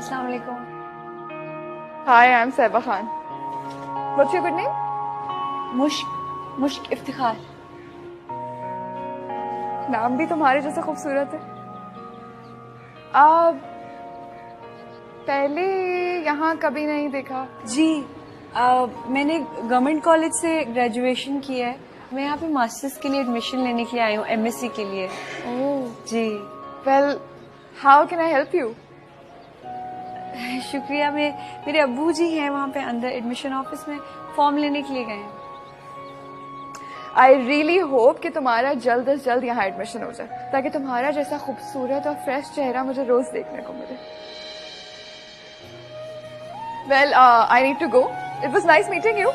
अस्सलाम वालेकुम। Hi, I'm Saiba Khan. What's your good name? मुश्क इफ्तिखार। नाम भी तुम्हारे जैसा खूबसूरत है। आप पहले यहाँ कभी नहीं देखा? जी मैंने गवर्नमेंट कॉलेज से ग्रेजुएशन किया है। मैं यहाँ पे मास्टर्स के लिए एडमिशन लेने के लिए आई हूँ, एमएससी के लिए। ओह जी well, how can I help you? शुक्रिया। मेरे अब्बू जी हैं वहाँ पे अंदर एडमिशन ऑफिस में, फॉर्म लेने के लिए गए हैं। I really hope कि तुम्हारा जल्द से जल्द यहाँ एडमिशन हो जाए ताकि तुम्हारा जैसा खूबसूरत और फ्रेश चेहरा मुझे रोज देखने को मिले। Well, I need to go. It was nice meeting you.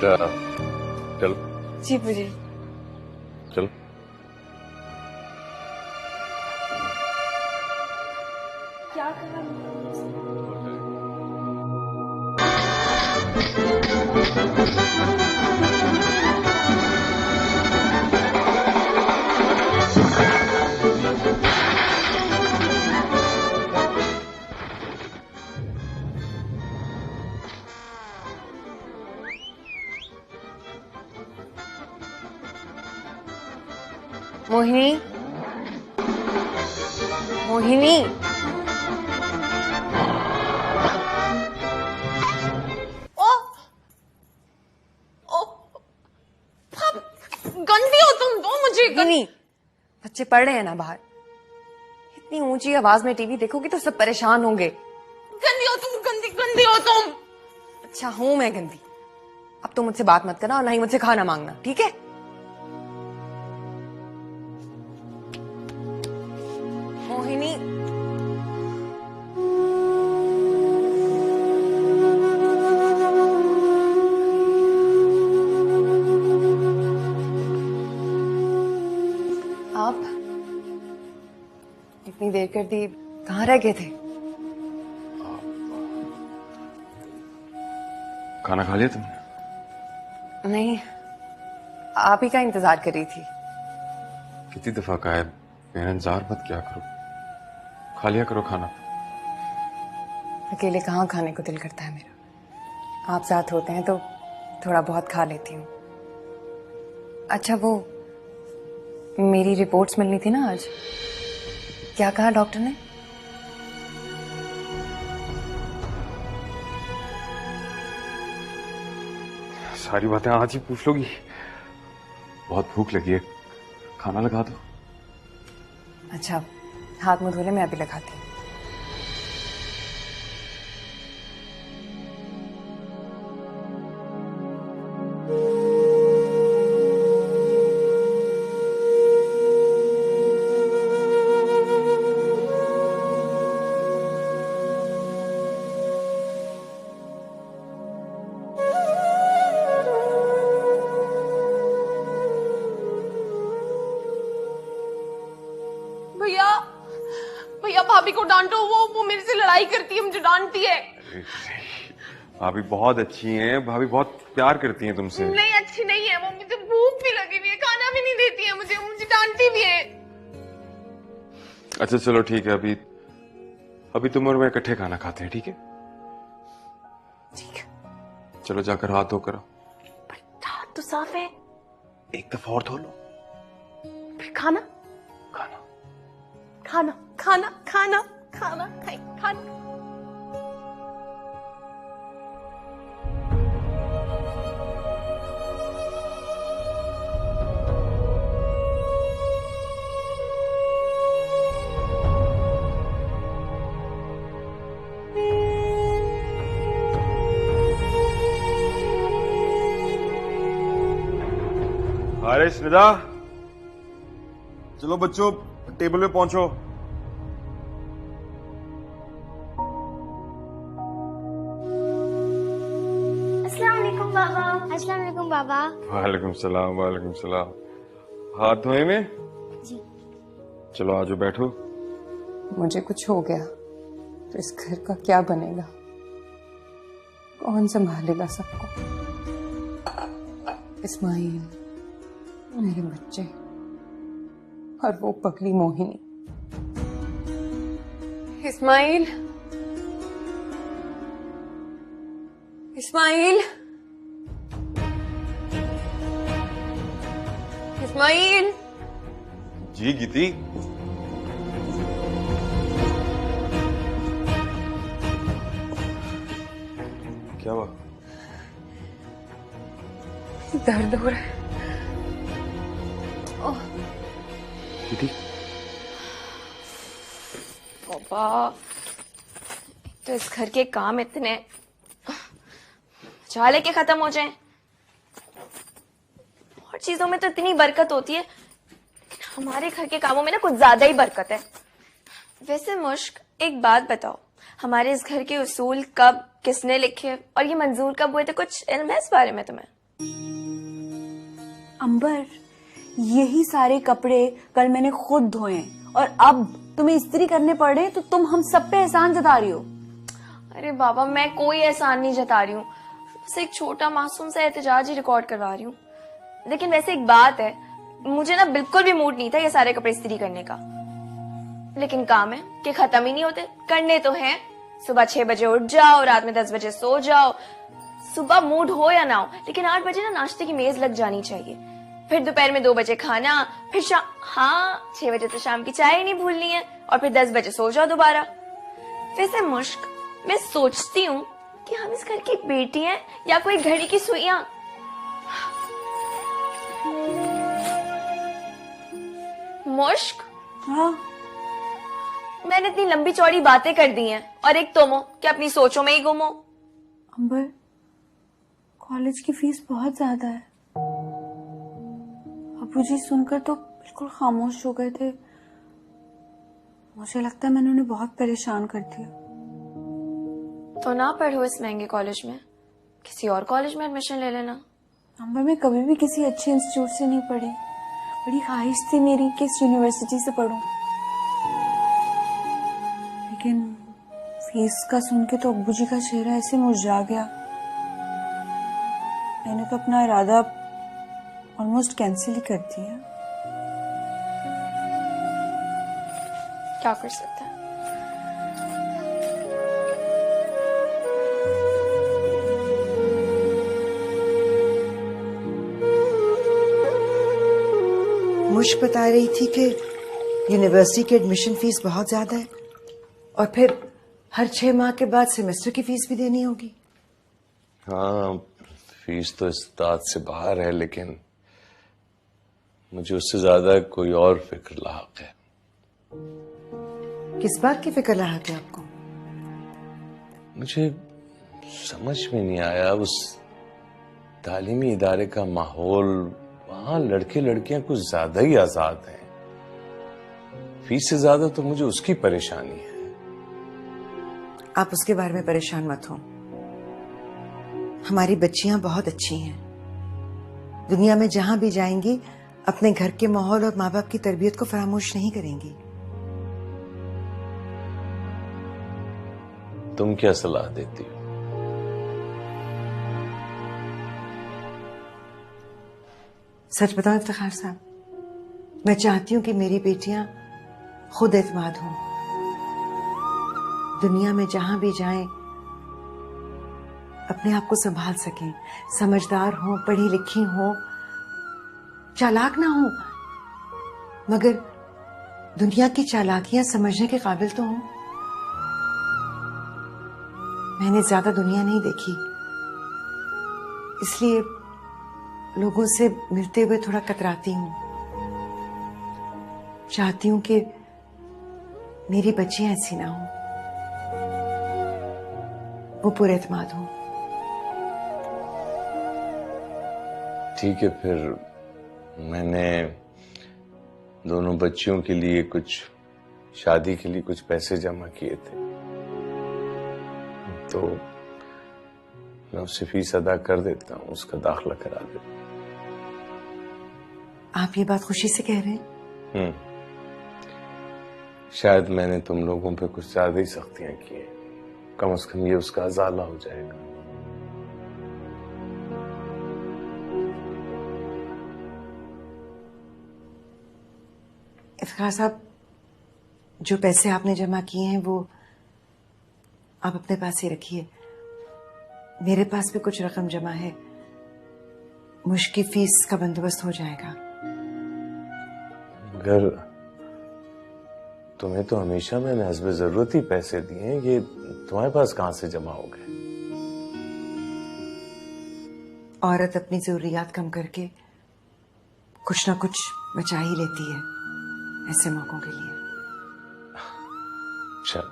बेटा चलो जी बुजी। चलो। क्या कहा? मोहिनी, मोहिनी, गंदी हो तुम, दो मुझे। मोहिनी, बच्चे पढ़ रहे हैं ना बाहर। इतनी ऊंची आवाज में टीवी देखोगी तो सब परेशान होंगे। गंदी हो तुम, गंदी हो तुम। अच्छा हूं मैं गंदी। अब तो मुझसे बात मत करना और ना ही मुझसे खाना मांगना, ठीक है? मोहिनी, आप इतनी देर कर दी, कहाँ रह गए थे? खाना खा लिया तुमने? नहीं, आप ही का इंतजार कर रही थी। कितनी दफा कहा है मेरा इंतजार मत क्या करो, खा लिया करो खाना। अकेले कहाँ खाने को दिल करता है मेरा। आप साथ होते हैं तो थोड़ा बहुत खा लेती हूँ। अच्छा वो मेरी रिपोर्ट्स मिलनी थी ना आज, क्या कहा डॉक्टर ने? सारी बातें आज ही पूछ लोगी? बहुत भूख लगी है, खाना लगा दो। अच्छा हाथ मुंह धोले, मैं अभी लगाती हूँ। भैया, भैया भाभी को डांटो, वो मेरे से लड़ाई करती है, मुझे डांटती है। भाभी बहुत अच्छी हैं, भाभी बहुत प्यार करती हैं तुमसे। नहीं अच्छी नहीं है वो, मुझे भूख भी लगी हुई है, खाना भी नहीं देती है मुझे डांटती भी है। अच्छा चलो ठीक है, अभी तुम और मैं इकट्ठे खाना खाते हैं, ठीक है? ठीक है। चलो जाकर हाथ धोकर आओ। हाथ तो साफ है। एक दफा और धो लो। फिर खाना खाना खाना खाना खाना खाना खाना। हारिस, निदा, चलो बच्चों टेबल पे पहुंचो। अस्सलाम वालेकुम बाबा। अस्सलाम वालेकुम बाबा। वालेकुम सलाम, वालेकुम सलाम। हाथ धोए में? जी। चलो आज बैठो। मुझे कुछ हो गया तो इस घर का क्या बनेगा? कौन संभालेगा सबको? इस्माइल, मेरे बच्चे और वो पगली मोहिनी। इस्माइल, इस्माइल, इस्माइल। जी गीती। क्या हुआ? दर्द हो रहा है। गीती, पापा, तो इस घर के काम इतने चाले के खत्म हो जाएं। और चीजों में तो इतनी बरकत होती है, हमारे घर के कामों में ना कुछ ज्यादा ही बरकत है। वैसे मुश्क, एक बात बताओ, हमारे इस घर के उसूल कब किसने लिखे और ये मंजूर कब हुए थे? कुछ इल्म है इस बारे में तुम्हें? अंबर, यही सारे कपड़े कल मैंने खुद धोए और अब तुम्हें इस्त्री करने पड़ रहे, तो तुम हम सब पे एहसान जता रही हो। अरे बाबा, मैं कोई एहसान नहीं जता रही हूँ, बस एक छोटा मासूम सा एहतजाज ही रिकॉर्ड करवा रही हूँ। लेकिन वैसे एक बात है, मुझे ना बिल्कुल भी मूड नहीं था ये सारे कपड़े इस्त्री करने का, लेकिन काम है कि खत्म ही नहीं होते, करने तो हैं। सुबह 6 बजे उठ जाओ, रात में 10 बजे सो जाओ, सुबह मूड हो या ना हो, लेकिन 8 बजे ना नाश्ते की मेज लग जानी चाहिए। फिर दोपहर में 2 बजे खाना, फिर शाम, हाँ 6 बजे तो शाम की चाय ही नहीं भूलनी है, और फिर 10 बजे सो जाओ दोबारा। वैसे मुश्क, मैं सोचती हूँ कि हम इस घर की बेटी हैं या कोई घड़ी की सुइयां। मुश्क, हाँ, मैंने इतनी लंबी चौड़ी बातें कर दी हैं, और एक तुम हो कि अपनी सोचों में ही गुम हो। अंबर, कॉलेज की फीस बहुत ज्यादा है। अबू जी सुनकर तो बिल्कुल खामोश हो गए थे। मुझे लगता है मैंने उन्हें बहुत परेशान कर दिया। तो ना पढ़ो इस महंगे कॉलेज में, किसी और कॉलेज में एडमिशन ले लेना। अंबर, मैं कभी भी किसी अच्छे इंस्टीट्यूट से नहीं पढ़ी। बड़ी ख्वाहिश थी मेरी कि इस यूनिवर्सिटी से पढूं, लेकिन फीस का सुन के तो अब्बू जी का चेहरा ऐसे मुरझा गया। मैंने तो अपना इरादा ऑलमोस्ट कैंसिल ही कर दिया। क्या कर सकते हैं? मुझ बता रही थी कि यूनिवर्सिटी की एडमिशन फीस बहुत ज्यादा है और फिर हर 6 माह के बाद सेमेस्टर की फीस भी देनी होगी। हाँ, फीस तो इस दाद से बाहर है, लेकिन मुझे उससे ज्यादा कोई और फिक्र लाहक है। किस बात की फिक्र लाहक है आपको? मुझे समझ में नहीं आया, उस तालीमी इदारे का माहौल, वहां लड़के लड़कियां कुछ ज्यादा ही आजाद हैं। फीस से ज्यादा तो मुझे उसकी परेशानी है। आप उसके बारे में परेशान मत हो। हमारी बच्चियां बहुत अच्छी हैं, दुनिया में जहां भी जाएंगी अपने घर के माहौल और माँ बाप की तरबियत को फरामोश नहीं करेंगी। तुम क्या सलाह देती हो? सच बताओ इफ्तिखार साहब, मैं चाहती हूं कि मेरी बेटियां खुद एतमाद हों, दुनिया में जहां भी जाएं अपने आप को संभाल सकें, समझदार हों, पढ़ी लिखी हों, चालाक ना हों, मगर दुनिया की चालाकियां समझने के काबिल तो हों। मैंने ज्यादा दुनिया नहीं देखी, इसलिए लोगों से मिलते हुए थोड़ा कतराती हूं। चाहती हूं कि मेरी बच्चियां ऐसी ना हो, वो पूरे एतमाद हो। ठीक है, फिर मैंने दोनों बच्चियों के लिए कुछ शादी के लिए कुछ पैसे जमा किए थे, तो मैं उससे फीस अदा कर देता हूँ, उसका दाखिला करा देता हूँ। आप ये बात खुशी से कह रहे हैं? शायद मैंने तुम लोगों पे कुछ ज्यादा ही सख्तियां की हैं। कम से कम ये उसका अजाला हो जाएगा। इफ्तिखार साहब, जो पैसे आपने जमा किए हैं वो आप अपने पास ही रखिए। मेरे पास भी कुछ रकम जमा है, मुश्किल फीस का बंदोबस्त हो जाएगा। मगर तुम्हें तो हमेशा मैंने हस्बे जरूरत ही पैसे दिए हैं, ये तुम्हारे पास कहां से जमा हो गए? औरत अपनी जरूरियात कम करके कुछ ना कुछ बचा ही लेती है ऐसे मौकों के लिए। चल,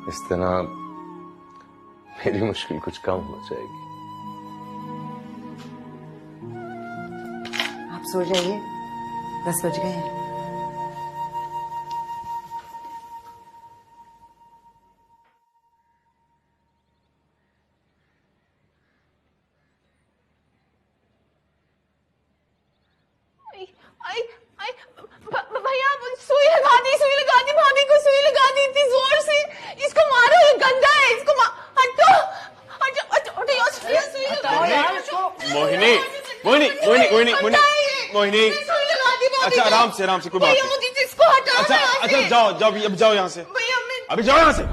इस तरह मेरी मुश्किल कुछ कम हो जाएगी। आप सो जाइए, 10 बज गए हैं। भैया सुई लगा दी भाभी को सुई लगा दी इतनी जोर से। इसको मारो, ये गंदा है, इसको हटो हटो हटो हटो सुई लगा दी। मोहिनी मोहिनी मोहिनी मोहिनी मोहिनी मोहिनी, सुई लगा दी भाभी अच्छा को। आराम से कोई बात भैया नहीं। मुझे इसको हटाओ अच्छा यहाँ अच्छा से। जाओ जाओ अब जाओ यहाँ से, भैया मैं अभी जाओ यहाँ से।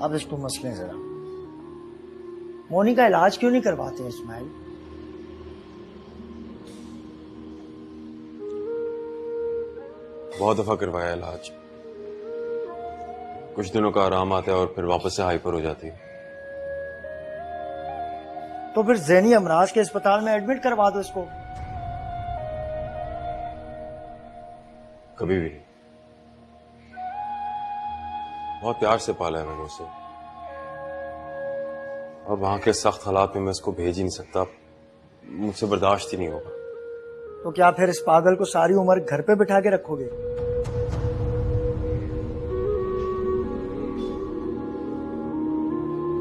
अब इसको मसले जरा, मोनी का इलाज क्यों नहीं करवाते इस्माइल? बहुत दफा करवाया इलाज, कुछ दिनों का आराम आता है और फिर वापस से हाइपर हो जाती है। तो फिर ज़हनी अमराज के अस्पताल में एडमिट करवा दो इसको। कभी भी बहुत प्यार से पाला है मैंने उसे, और वहां के सख्त हालात में मैं इसको भेज ही नहीं सकता, मुझसे बर्दाश्त ही नहीं होगा। तो क्या फिर इस पागल को सारी उम्र घर पे बिठा के रखोगे?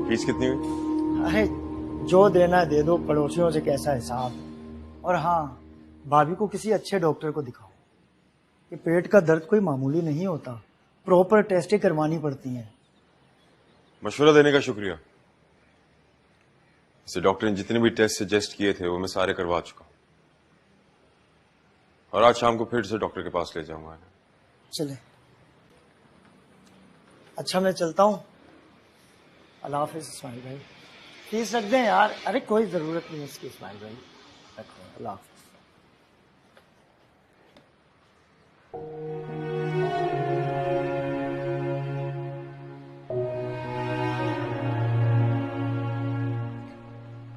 फीस कितनी हुई? अरे जो देना दे दो, पड़ोसियों से कैसा हिसाब। और हाँ, भाभी को किसी अच्छे डॉक्टर को दिखाओ। ये पेट का दर्द कोई मामूली नहीं होता, प्रॉपर टेस्टें करवानी पड़ती हैं। मशवरा देने का शुक्रिया। इसे डॉक्टर ने जितने भी टेस्ट सजेस्ट किए थे वो मैं सारे करवा चुका हूं, और आज शाम को फिर से डॉक्टर के पास ले जाऊंगा। चले, अच्छा मैं चलता हूँ। अल्लाह हाफिज़ इस्माइल भाई। फीस रख दें यार। अरे कोई जरूरत नहीं इसकी इस्माइल भाई, रखो। अल्लाह हाफिज़।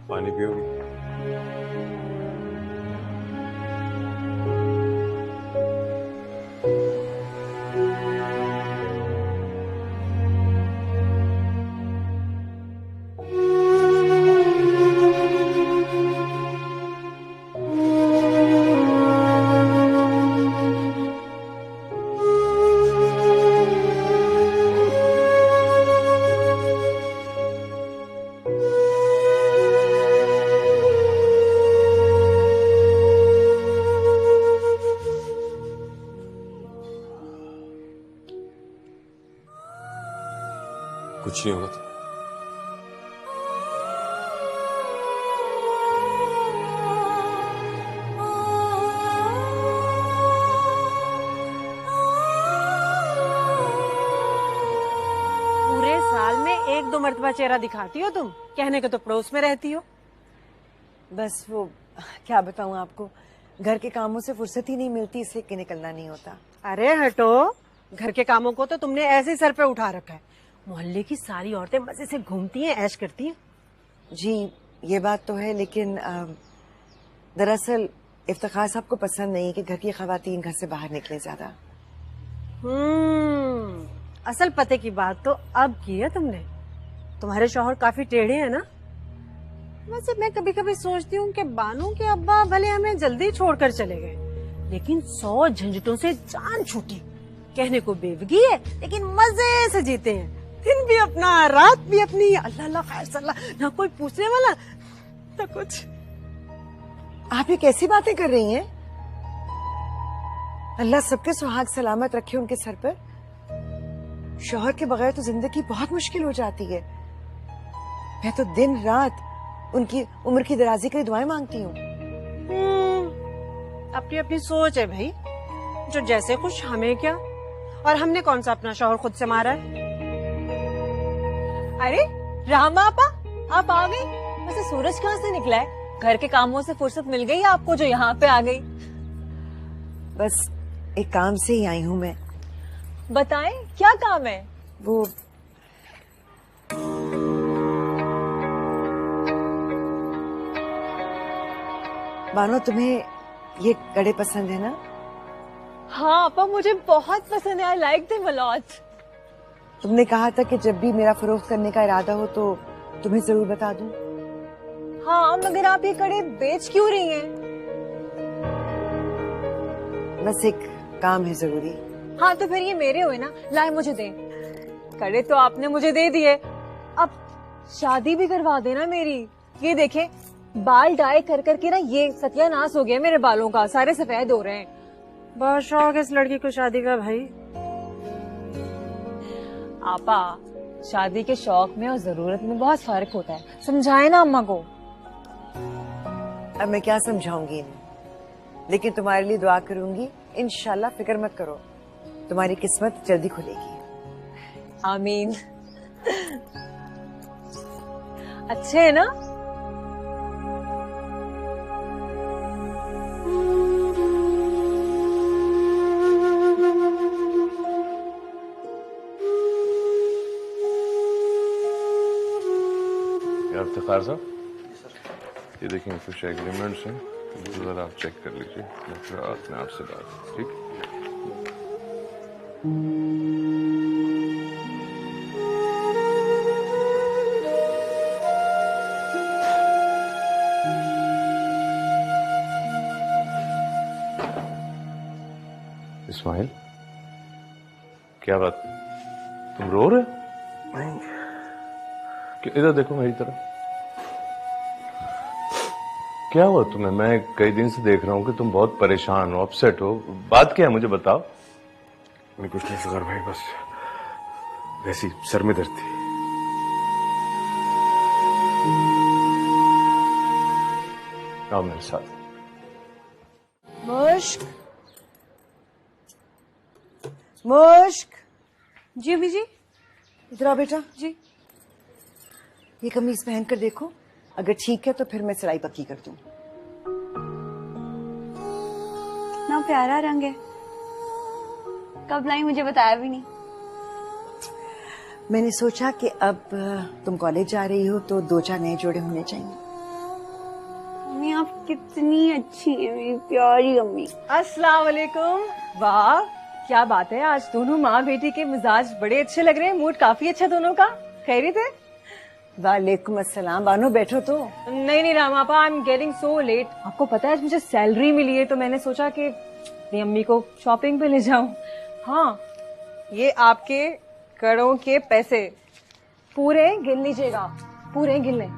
पानी पियोगी? कुछ नहीं होगा तो। पूरे साल में 1-2 मर्तबा चेहरा दिखाती हो तुम, कहने को तो पड़ोस में रहती हो। बस वो क्या बताऊं आपको, घर के कामों से फुर्सत ही नहीं मिलती, इसलिए कि निकलना नहीं होता। अरे हटो, घर के कामों को तो तुमने ऐसे ही सर पे उठा रखा है। मोहल्ले की सारी औरतें मजे से घूमती हैं, ऐश करती हैं। जी ये बात तो है, लेकिन दरअसल इफ्तिखार साहब को पसंद नहीं है कि घर की खवातीन घर से बाहर निकले ज्यादा। असल पते की बात तो अब की है तुमने। तुम्हारे शौहर काफी टेढ़े हैं ना। वैसे मैं कभी कभी सोचती हूँ कि बानू के अब्बा भले हमें जल्दी छोड़कर चले गए, लेकिन 100 झंझटों से जान छूटी। कहने को बेवगी है लेकिन मजे से जीते हैं, दिन भी अपना रात भी अपनी। अल्लाह अल्लाह खैर सल्ला, ना कोई पूछने वाला ना कुछ। आप ये कैसी बातें कर रही हैं? अल्लाह सबके सुहाग सलामत रखे उनके सर पर। शौहर के बगैर तो जिंदगी बहुत मुश्किल हो जाती है। मैं तो दिन रात उनकी उम्र की दराजी के लिए दुआएं मांगती हूँ। अपनी अपनी सोच है भाई, जो जैसे खुश हमें क्या। और हमने कौन सा अपना शौहर खुद से मारा है? अरे रामा आपा, आप आ गई। वैसे सूरज कहाँ से निकला है? घर के कामों से फुर्सत मिल गई आपको जो यहाँ पे आ गई? बस एक काम से ही आई हूँ मैं। बताएं क्या काम है? वो बानो, तुम्हें ये कड़े पसंद है ना? हाँ आपा, मुझे बहुत पसंद है। I like them a lot. तुमने कहा था कि जब भी मेरा फरोख्त करने का इरादा हो तो तुम्हें जरूर बता दूं। हाँ, मगर आप ये कड़े बेच क्यों रही हैं? बस एक काम है जरूरी। हाँ तो फिर ये मेरे हुए ना, लाए मुझे दे। कड़े तो आपने मुझे दे दिए, अब शादी भी करवा देना मेरी। ये देखें, बाल डाई कर करके ना ये सत्यानाश हो गया मेरे बालों का, सारे सफेद हो रहे हैं। बहुत शौक है इस लड़की को शादी का भाई। आपा, शादी के शौक में और जरूरत में बहुत फर्क होता है, समझाए ना अम्मा को। अब मैं क्या समझाऊंगी इन्हें, लेकिन तुम्हारे लिए दुआ करूंगी। इंशाल्लाह, फिक्र मत करो, तुम्हारी किस्मत जल्दी खुलेगी। आमीन। अच्छे है ना? इफ्तिखार साहब, ये देखिए कुछ एग्रीमेंट्स हैं, जरा आप चेक कर लीजिए। मैं रात में आपसे बात, ठीक? इस्माइल, क्या बात, तुम रो रहे? नहीं। इधर देखो मेरी तरफ। क्या हुआ तुम्हें? मैं कई दिन से देख रहा हूँ कि तुम बहुत परेशान हो, अपसेट हो। बात क्या है, मुझे बताओ। नहीं कुछ नहीं फिकार भाई, बस वैसी सर में दर्द थी। आओ मेरे साथ। मुश्क, मुश्क। जी अम्मी जी। इधर आओ बेटा। जी। ये कमीज पहन कर देखो, अगर ठीक है तो फिर मैं सिलाई पक्की कर दूं। ना प्यारा रंग है, कब लाई मुझे बताया भी नहीं। मैंने सोचा कि अब तुम कॉलेज जा रही हो तो 2-4 नए जोड़े होने चाहिए। मम्मी आप कितनी अच्छी है, मेरी प्यारी अम्मी। अस्सलाम वालेकुम। वाह क्या बात है, आज दोनों माँ बेटी के मिजाज बड़े अच्छे लग रहे हैं, मूड काफी अच्छा दोनों का। खैरियत है? वालेकुम अस्सलाम। बानो बैठो तो। नहीं Ramapa, I am getting so late. आपको पता है आज मुझे सैलरी मिली है तो मैंने सोचा कि अपनी अम्मी को शॉपिंग पे ले जाऊं। हाँ, ये आपके कड़ों के पैसे पूरे गिन लीजिएगा, पूरे गिन लें।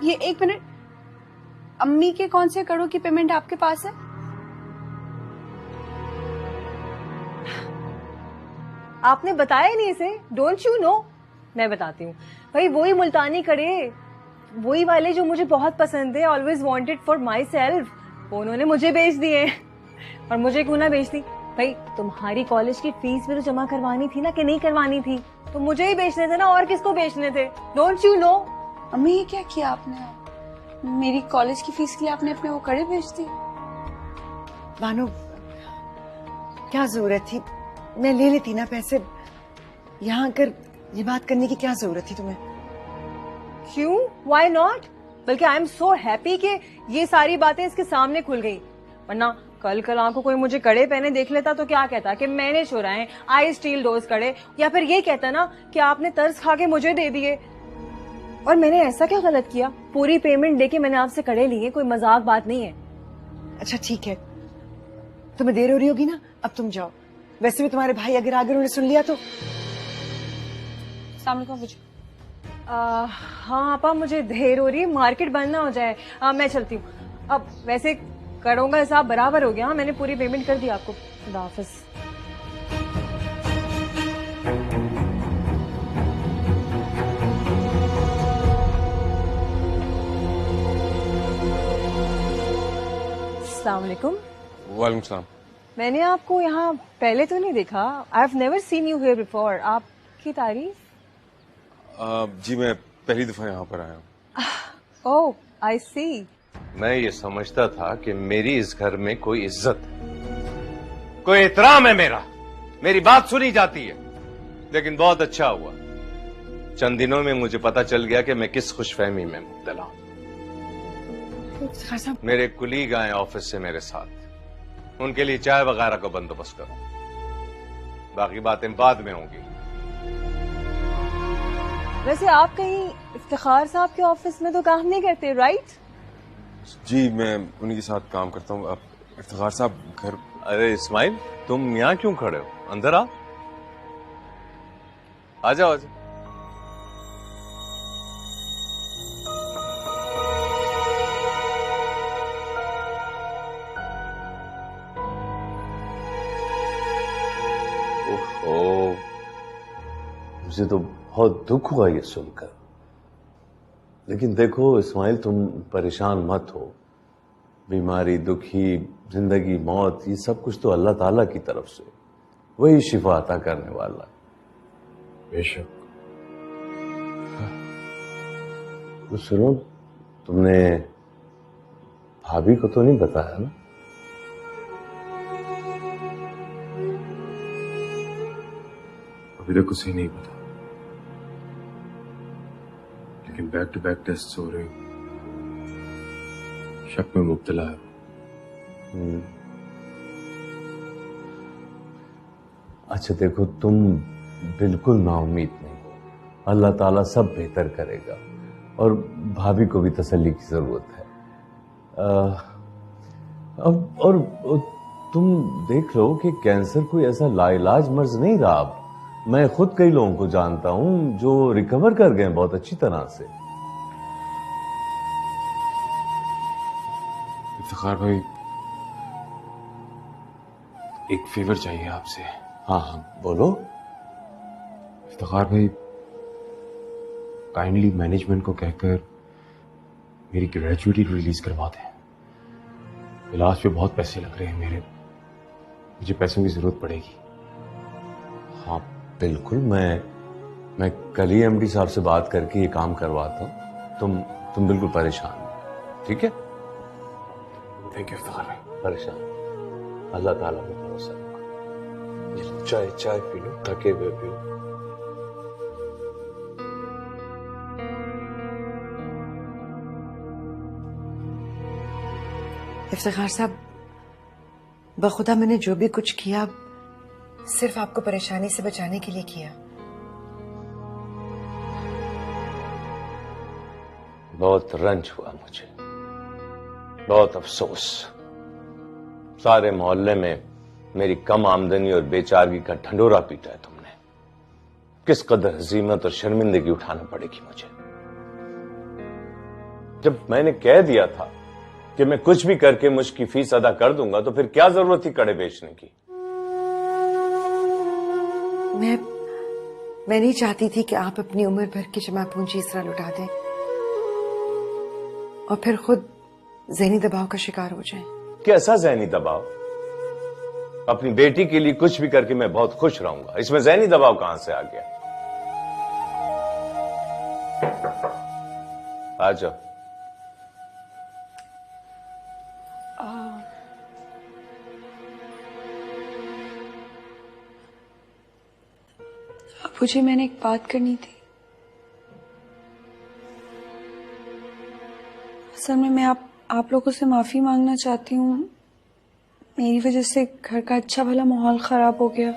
ये एक मिनट, अम्मी के कौन से कड़ों की पेमेंट आपके पास है? आपने बताया नहीं इसे, डोंट यू नो? मैं बताती हूँ भाई, वही मुल्तानी कड़े, वही वाले जो मुझे बहुत पसंद है, always wanted for my self, वो उन्होंने मुझे बेच दिए। और मुझे क्यों ना बेचती भाई, तुम्हारी कॉलेज की फीस भी तो जमा करवानी थी ना, कि नहीं करवानी थी? तो मुझे ही बेचने थे ना, और किसको बेचने थे? Don't you know? अम्मी ये क्या किया आपने? मेरी कॉलेज की फीस के लिए आपने अपने वो कड़े बेच दिए? बानो, क्या जरूरत थी, मैं ले लेती ना पैसे। यहाँ आकर ये बात करने की क्या जरूरत थी तुम्हें? क्यों? Why not? बल्कि आई एम सो हैप्पी कि ये सारी बातें इसके सामने खुल गई, वरना कल को कोई मुझे कड़े पहने देख लेता तो क्या कहता कि मैंने चुराए, आई स्टील दोज कड़े, या फिर ये कहता ना कि आपने तरस खा के मुझे दे दिए। और मैंने ऐसा क्या गलत किया? पूरी पेमेंट देके मैंने आपसे कड़े लिए, कोई मजाक बात नहीं है। अच्छा ठीक है, तुम्हें देर हो रही होगी ना, अब तुम जाओ। वैसे भी तुम्हारे भाई अगर आगे उन्होंने सुन लिया तो। हाँ आपा, मुझे देर हो रही है, मार्केट बंद ना हो जाए। मैं चलती हूँ। अब वैसे करों का हिसाब बराबर हो गया। हाँ, मैंने पूरी पेमेंट कर दी आपको। खुदा हाफिज। अस्सलाम वालेकुम। वालेकुम सलाम। मैंने आपको यहाँ पहले तो नहीं देखा। I have never seen you here before. आपकी तारीफ? जी मैं पहली दफा यहाँ पर आया हूँ। ओह, आई सी। मैं ये समझता था कि मेरी इस घर में कोई इज्जत है, कोई एहतराम है, मेरी बात सुनी जाती है। लेकिन बहुत अच्छा हुआ, चंद दिनों में मुझे पता चल गया कि मैं किस खुशफहमी में मुब्तला हूं। मेरे कुलीग आए ऑफिस से मेरे साथ, उनके लिए चाय वगैरह का बंदोबस्त करो, बाकी बातें बाद में होंगी। वैसे आप कहीं इफ्तिखार साहब के ऑफिस में तो काम नहीं करते, राइट? जी मैं उन्हीं के साथ काम करता हूँ। अब इफ्तिखार साहब घर। अरे इस्माइल, तुम यहाँ क्यों खड़े हो? अंदर आओ, आ जाओ, आ जाओ। ओहो, मुझे तो बहुत दुख हुआ ये सुनकर। लेकिन देखो इस्माइल, तुम परेशान मत हो। बीमारी, दुखी, जिंदगी, मौत, ये सब कुछ तो अल्लाह ताला की तरफ से, वही शिफा अता करने वाला है। बेशक। तो सुनो, तुमने भाभी को तो नहीं बताया ना? अभी तक उसे नहीं पता, लेकिन बैक टू बैक टेस्ट हो रहे, शक में मुब्तला है। अच्छा देखो, तुम बिल्कुल नाउम्मीद नहीं हो, अल्लाह ताला सब बेहतर करेगा, और भाभी को भी तसल्ली की जरूरत है। अब और तुम देख लो कि कैंसर कोई ऐसा लाइलाज मर्ज नहीं रहा। अब मैं खुद कई लोगों को जानता हूं जो रिकवर कर गए बहुत अच्छी तरह से। इफ्तिखार भाई, एक फेवर चाहिए आपसे। हाँ हाँ बोलो। इफ्तिखार भाई, काइंडली मैनेजमेंट को कहकर मेरी ग्रेजुएटी रिलीज करवा दें। इलाज पे बहुत पैसे लग रहे हैं मेरे, मुझे पैसों की जरूरत पड़ेगी। हाँ बिल्कुल, मैं कल ही एमडी साहब से बात करके ये काम करवाता हूँ। तुम बिल्कुल परेशान हो, ठीक है? थैंक यू इफ्तिखार भाई। परेशान, अल्लाह ताला पे भरोसा रखो। चाय चाय पी लो, थके हुए पी लो। इफ्तिखार साहब, बखुदा मैंने जो भी कुछ किया सिर्फ आपको परेशानी से बचाने के लिए किया। बहुत रंज हुआ मुझे, बहुत अफसोस। सारे मोहल्ले में मेरी कम आमदनी और बेचारगी का ढंडोरा पीटा है तुमने। किस कदर हजीमत और शर्मिंदगी उठाना पड़ेगी मुझे। जब मैंने कह दिया था कि मैं कुछ भी करके मुझकी फीस अदा कर दूंगा, तो फिर क्या जरूरत थी कड़े बेचने की? मैं नहीं चाहती थी कि आप अपनी उम्र भर की जमा पूंजी इस तरह लुटा दें और फिर खुद ज़हनी दबाव का शिकार हो जाएं। कैसा ज़हनी दबाव? अपनी बेटी के लिए कुछ भी करके मैं बहुत खुश रहूंगा, इसमें ज़हनी दबाव कहां से आ गया? आ जाओ। बाबूजी, मैंने एक बात करनी थी। असल में मैं आप लोगों से माफी मांगना चाहती हूँ। मेरी वजह से घर का अच्छा भला माहौल खराब हो गया।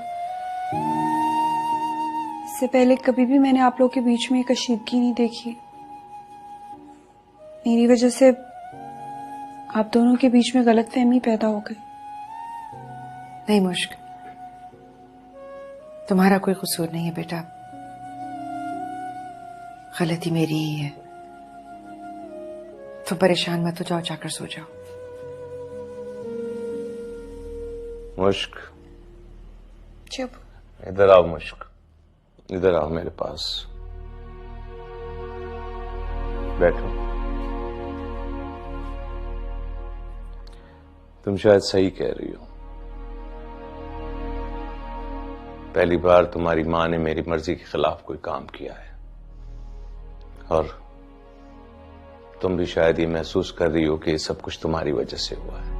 इससे पहले कभी भी मैंने आप लोगों के बीच में कशीदगी नहीं देखी। मेरी वजह से आप दोनों के बीच में गलतफहमी पैदा हो गई। नहीं मुश्क, तुम्हारा कोई कसूर नहीं है बेटा, गलती मेरी ही है। तुम परेशान मत हो जाओ, जाकर सो जाओ। मुश्क, चुप। इधर आओ मुश्क, इधर आओ मेरे पास, बैठो। तुम शायद सही कह रही हो। पहली बार तुम्हारी मां ने मेरी मर्जी के खिलाफ कोई काम किया है, और तुम भी शायद ये महसूस कर रही हो कि ये सब कुछ तुम्हारी वजह से हुआ है।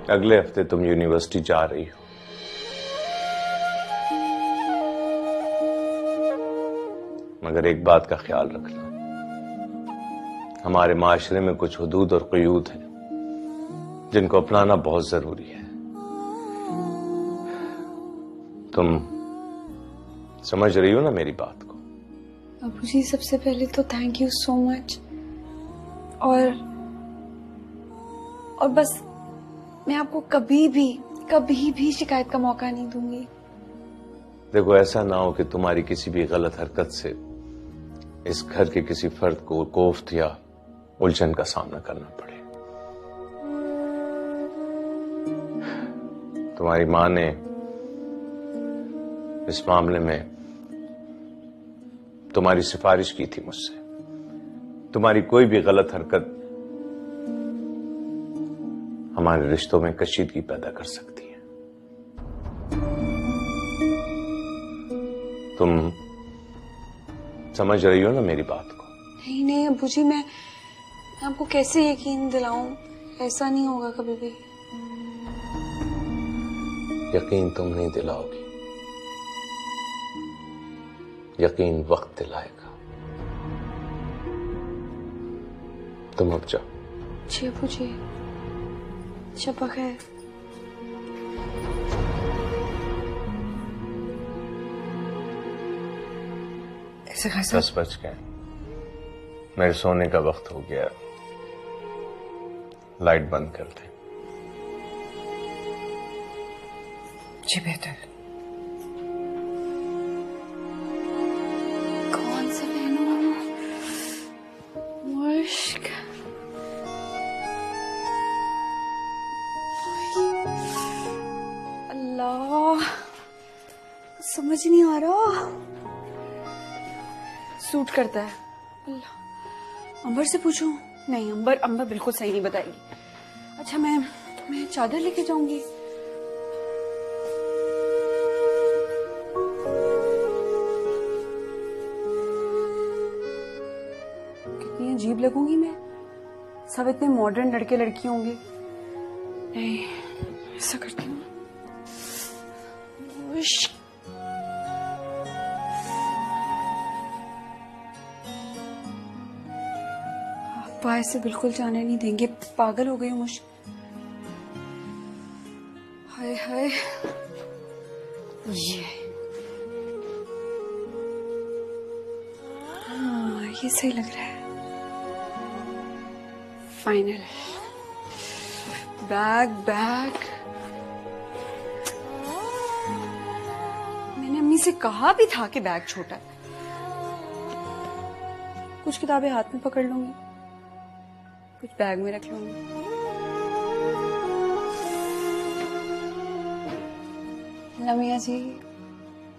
अगले हफ्ते तुम यूनिवर्सिटी जा रही हो। मगर एक बात का ख्याल रखना, हमारे माशरे में कुछ हुदूद और क़यूद हैं जिनको अपनाना बहुत जरूरी है। तुम समझ रही हो ना मेरी बात को? अबूजी, सबसे पहले तो थैंक यू सो मच। और बस मैं आपको कभी भी शिकायत का मौका नहीं दूंगी। देखो, ऐसा ना हो कि तुम्हारी किसी भी गलत हरकत से इस घर के किसी फर्द को कोफ्त या उलझन का सामना करना पड़े। तुम्हारी मां ने इस मामले में तुम्हारी सिफारिश की थी मुझसे। तुम्हारी कोई भी गलत हरकत हमारे रिश्तों में कशीदगी पैदा कर सकती है। तुम समझ रही हो ना मेरी बात को? नहीं अबूजी, मैं आपको कैसे यकीन दिलाऊं? ऐसा नहीं होगा कभी भी। यकीन तुम नहीं दिलाओगी, यकीन वक्त दिलाएगा। तुम अब जाओ। जी अबूजी, शब बखैर। ऐसे खासा 10 बज गए, मेरे सोने का वक्त हो गया। लाइट बंद कर दे। जी बेहतर। कौन सा पहनूं? मुश्क। अल्लाह, समझ नहीं आ रहा। सूट करता है। अल्लाह, अंबर से पूछूं? नहीं, अंबर बिल्कुल सही नहीं बताएगी। अच्छा, मैं चादर लेके जाऊंगी। कितनी अजीब लगूंगी मैं, सब इतने मॉडर्न लड़के लड़की होंगे। नहीं, ऐसा करती हूँ। पापा ऐसे बिल्कुल जाने नहीं देंगे, पागल हो गई हूँ मुझ। हाय हाय, ये ये सही लग रहा है। Final bag. मैंने अम्मी से कहा भी था कि बैग छोटा है। कुछ किताबें हाथ में पकड़ लूंगी, कुछ बैग में रख लूंगी। लमिया जी,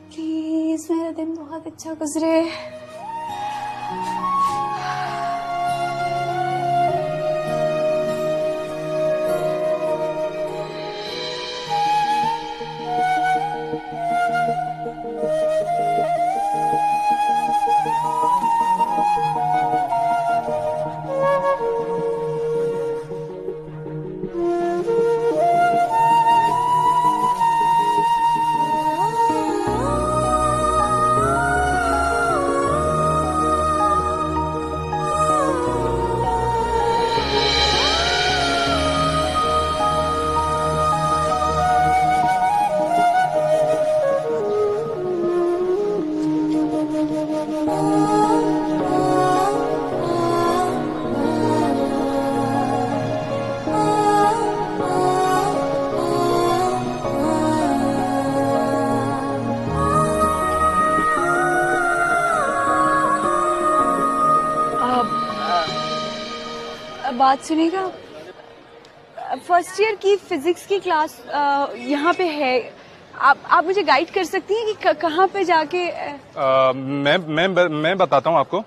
प्लीज मेरा दिन बहुत अच्छा गुजरे। बात सुनिएगा, फर्स्ट ईयर की फिजिक्स की क्लास यहाँ पे है। आप मुझे गाइड कर सकती हैं कि कहाँ पे जाके? मैं बताता हूँ आपको।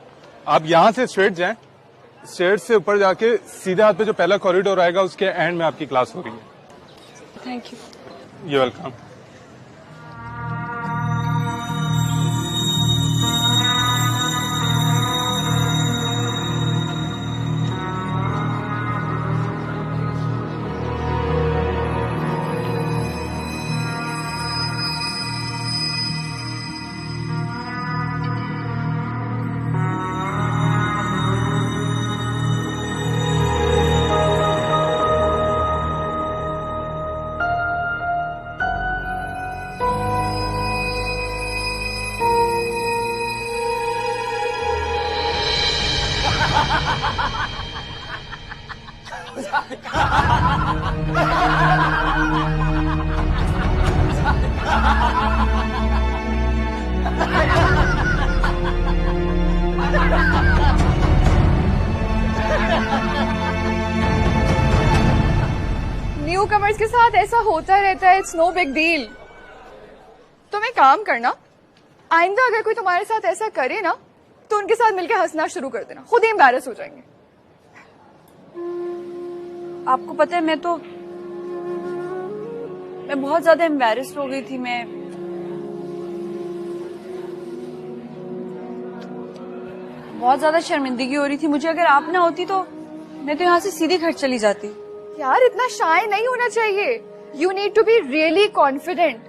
आप यहाँ से स्ट्रेट जाएं, स्टेयर से ऊपर जाके सीधे हाथ पे जो पहला कॉरिडोर आएगा उसके एंड में आपकी क्लास हो रही है। Thank you. You welcome. New commerce के साथ ऐसा होता रहता है, इट्स नो बिग डील। तुम एक काम करना, आइंदा अगर कोई तुम्हारे साथ ऐसा करे ना तो उनके साथ मिलकर हंसना शुरू कर देना, खुद ही एम्बैरस हो जाएंगे। आपको पता है मैं बहुत ज्यादा एम्बैरेस्ड हो गई थी। मैं बहुत ज्यादा शर्मिंदगी हो रही थी मुझे। अगर आप ना होती तो मैं तो यहाँ से सीधे घर चली जाती। यार इतना शाय नहीं होना चाहिए, you need to be really confident.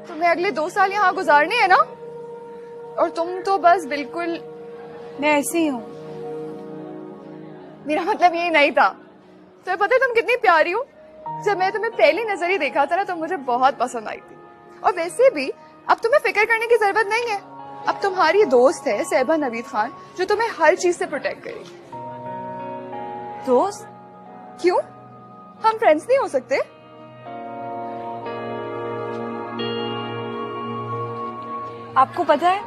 तुम्हें अगले 2 साल यहाँ गुजारने है ना, और तुम तो बस बिल्कुल। मैं ऐसी ही हूँ। मेरा मतलब यही नहीं था। तुम्हें पता है तुम कितनी प्यारी हो। जब मैं तुम्हें पहली नजर ही देखा था ना तो मुझे बहुत पसंद आई थी। और वैसे भी अब तुम्हें फिक्र करने की जरूरत नहीं है। अब तुम्हारी दोस्त है सहबा नवीद खान जो तुम्हें हर चीज से प्रोटेक्ट करेगी। दोस्त? क्यों, हम फ्रेंड्स नहीं हो सकते? आपको पता है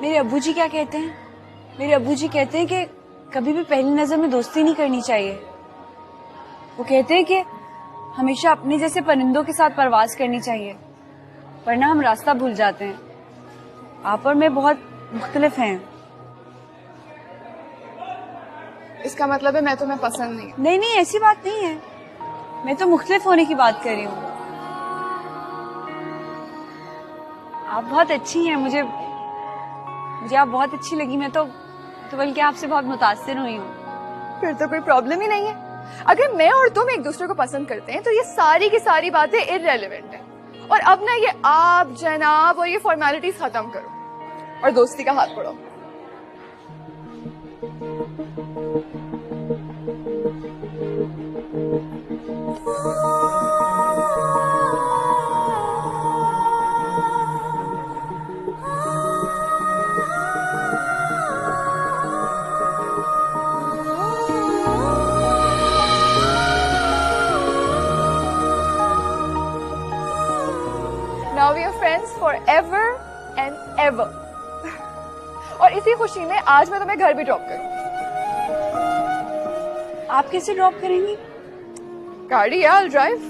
मेरे अब्बू जी क्या कहते हैं? मेरे अब्बू जी कहते हैं कि कभी भी पहली नजर में दोस्ती नहीं करनी चाहिए। वो कहते हैं कि हमेशा अपने जैसे परिंदों के साथ परवाज करनी चाहिए, वरना हम रास्ता भूल जाते हैं। आप और मैं बहुत मुख्तलिफ हैं। इसका मतलब है मैं तुम्हें पसंद नहीं? नहीं नहीं, ऐसी बात नहीं है। मैं तो मुख्तलिफ होने की बात कर रही हूँ। आप बहुत अच्छी हैं, मुझे आप बहुत अच्छी लगी। मैं तो बल्कि आपसे बहुत मुतासिर हुई हूँ। फिर तो कोई प्रॉब्लम ही नहीं है। अगर मैं और तुम एक दूसरे को पसंद करते हैं तो ये सारी की सारी बातें इररेलेवेंट हैं। और अब ना ये आप जनाब और ये फॉर्मेलिटीज खत्म करो और दोस्ती का हाथ पकड़ो। Now we are friends forever and ever. और इसी खुशी में आज मैं तुम्हें घर भी ड्रॉप करूं। आप कैसे ड्रॉप करेंगी? गाड़ी है, I'll drive.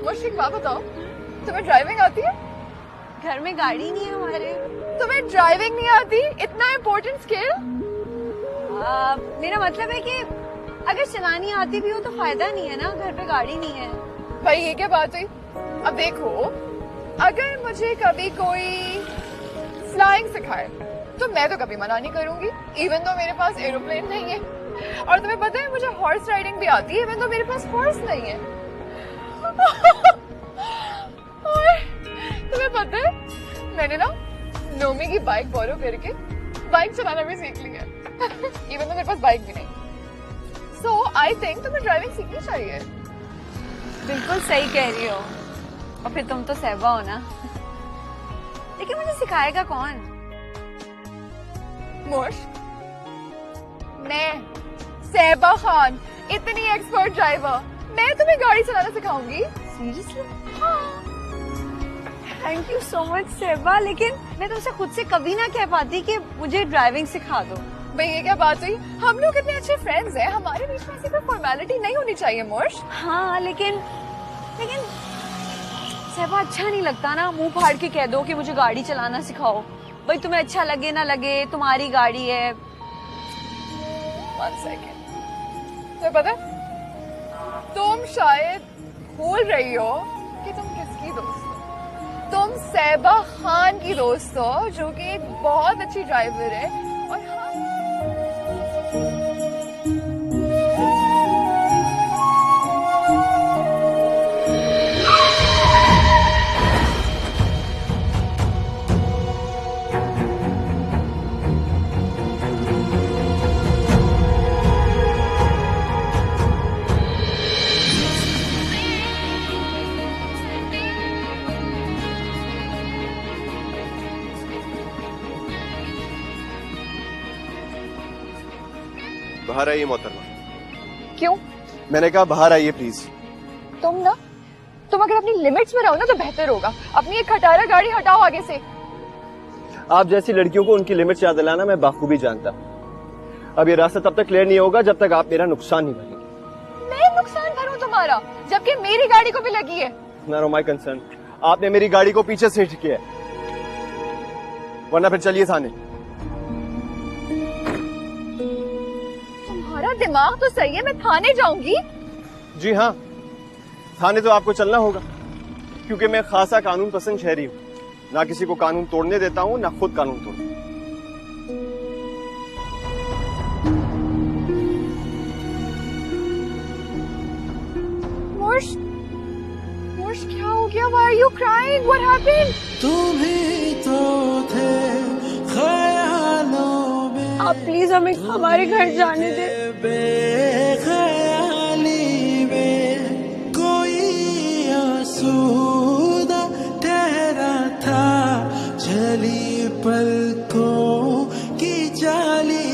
मुश्किल बात बताओ, तुम्हें ड्राइविंग आती है? घर में गाड़ी नहीं है हमारे। तुम्हें ड्राइविंग नहीं आती? इतना इम्पोर्टेंट स्किल? मेरा मतलब है कि अगर चलानी आती भी हो तो फायदा नहीं है ना, घर पे गाड़ी नहीं है। भाई ये क्या बात हुई? अब देखो, अगर मुझे कभी कोई फ्लाइंग सिखाए तो मैं तो कभी मना नहीं करूंगी, इवन तो मेरे पास एरोप्लेन नहीं है। और तुम्हें पता है मुझे हॉर्स राइडिंग भी आती है, इवन तो मेरे पास हॉर्स नहीं है। और तुम्हें पता है मैंने ना नोमी की बाइक बोरो करके बाइक चलाना भी सीख लिया, इवन तो मेरे पास बाइक भी नहीं। सो आई थिंक तुम्हें ड्राइविंग सीखनी चाहिए। बिल्कुल सही कह रही हो। और फिर तुम तो सहबा हो ना। लेकिन मुझे सिखाएगा कौन? मोश, मैं सहबा खान, इतनी एक्सपर्ट ड्राइवर, मैं तुम्हें गाड़ी चलाना सिखाऊंगी। Seriously? Thank you so much Seba, लेकिन मैं तुमसे खुद से कभी ना कह पाती कि मुझे ड्राइविंग सिखा दो। भाई ये क्या बात हुई? हम लोग इतने अच्छे फ्रेंड्स हैं, हमारे बीच में ऐसी कोई फॉर्मेलिटी नहीं होनी चाहिए मोर्श। हाँ लेकिन सेबा अच्छा नहीं लगता ना मुंह फाड़ के कह दो कि मुझे गाड़ी चलाना सिखाओ। भाई तुम्हें अच्छा लगे ना लगे, तुम्हारी गाड़ी है। 1 सेकेंड, तो पता तुम शायद भूल रही हो कि तुम किसकी दोस्त हो। तुम सेबा खान की दोस्त हो, जो कि एक बहुत अच्छी ड्राइवर है। और हाँ, बाहर आइए मोहतरमा। क्यों? मैंने कहा बाहर आइए प्लीज। तुम अगर अपनी लिमिट्स में रहो ना तो बेहतर होगा। अपनी एक खटारा गाड़ी हटाओ आगे से। आप जैसी लड़कियों को उनकी लिमिट्स याद दिलाना मैं बाखूबी जानता। अब ये रास्ता तब तक क्लियर नहीं होगा जब तक आप मेरा नुकसान नहीं भरेंगे। मैं नुकसान भरूं तुम्हारा, जबकि मेरी गाड़ी को भी लगी है। No my concern. आपने मेरी गाड़ी को पीछे से हिट किया है, वरना फिर चलिए थाने। तुम्हारा दिमाग तो सही है, मैं थाने जाऊंगी। जी हाँ, थाने तो आपको चलना होगा, क्योंकि मैं खासा कानून पसंद शहरी हूँ। ना किसी को कानून तोड़ने देता हूँ, ना खुद कानून तोड़ता हूँ। मोर्श क्या हो गया? Why are you crying? What happened? तुम्ही तो थे ख्यालों में, आप प्लीज हमें हमारे घर जाने दे। बेख्याली में कोई आसूदा ठहरा था, चली पलकों की जाली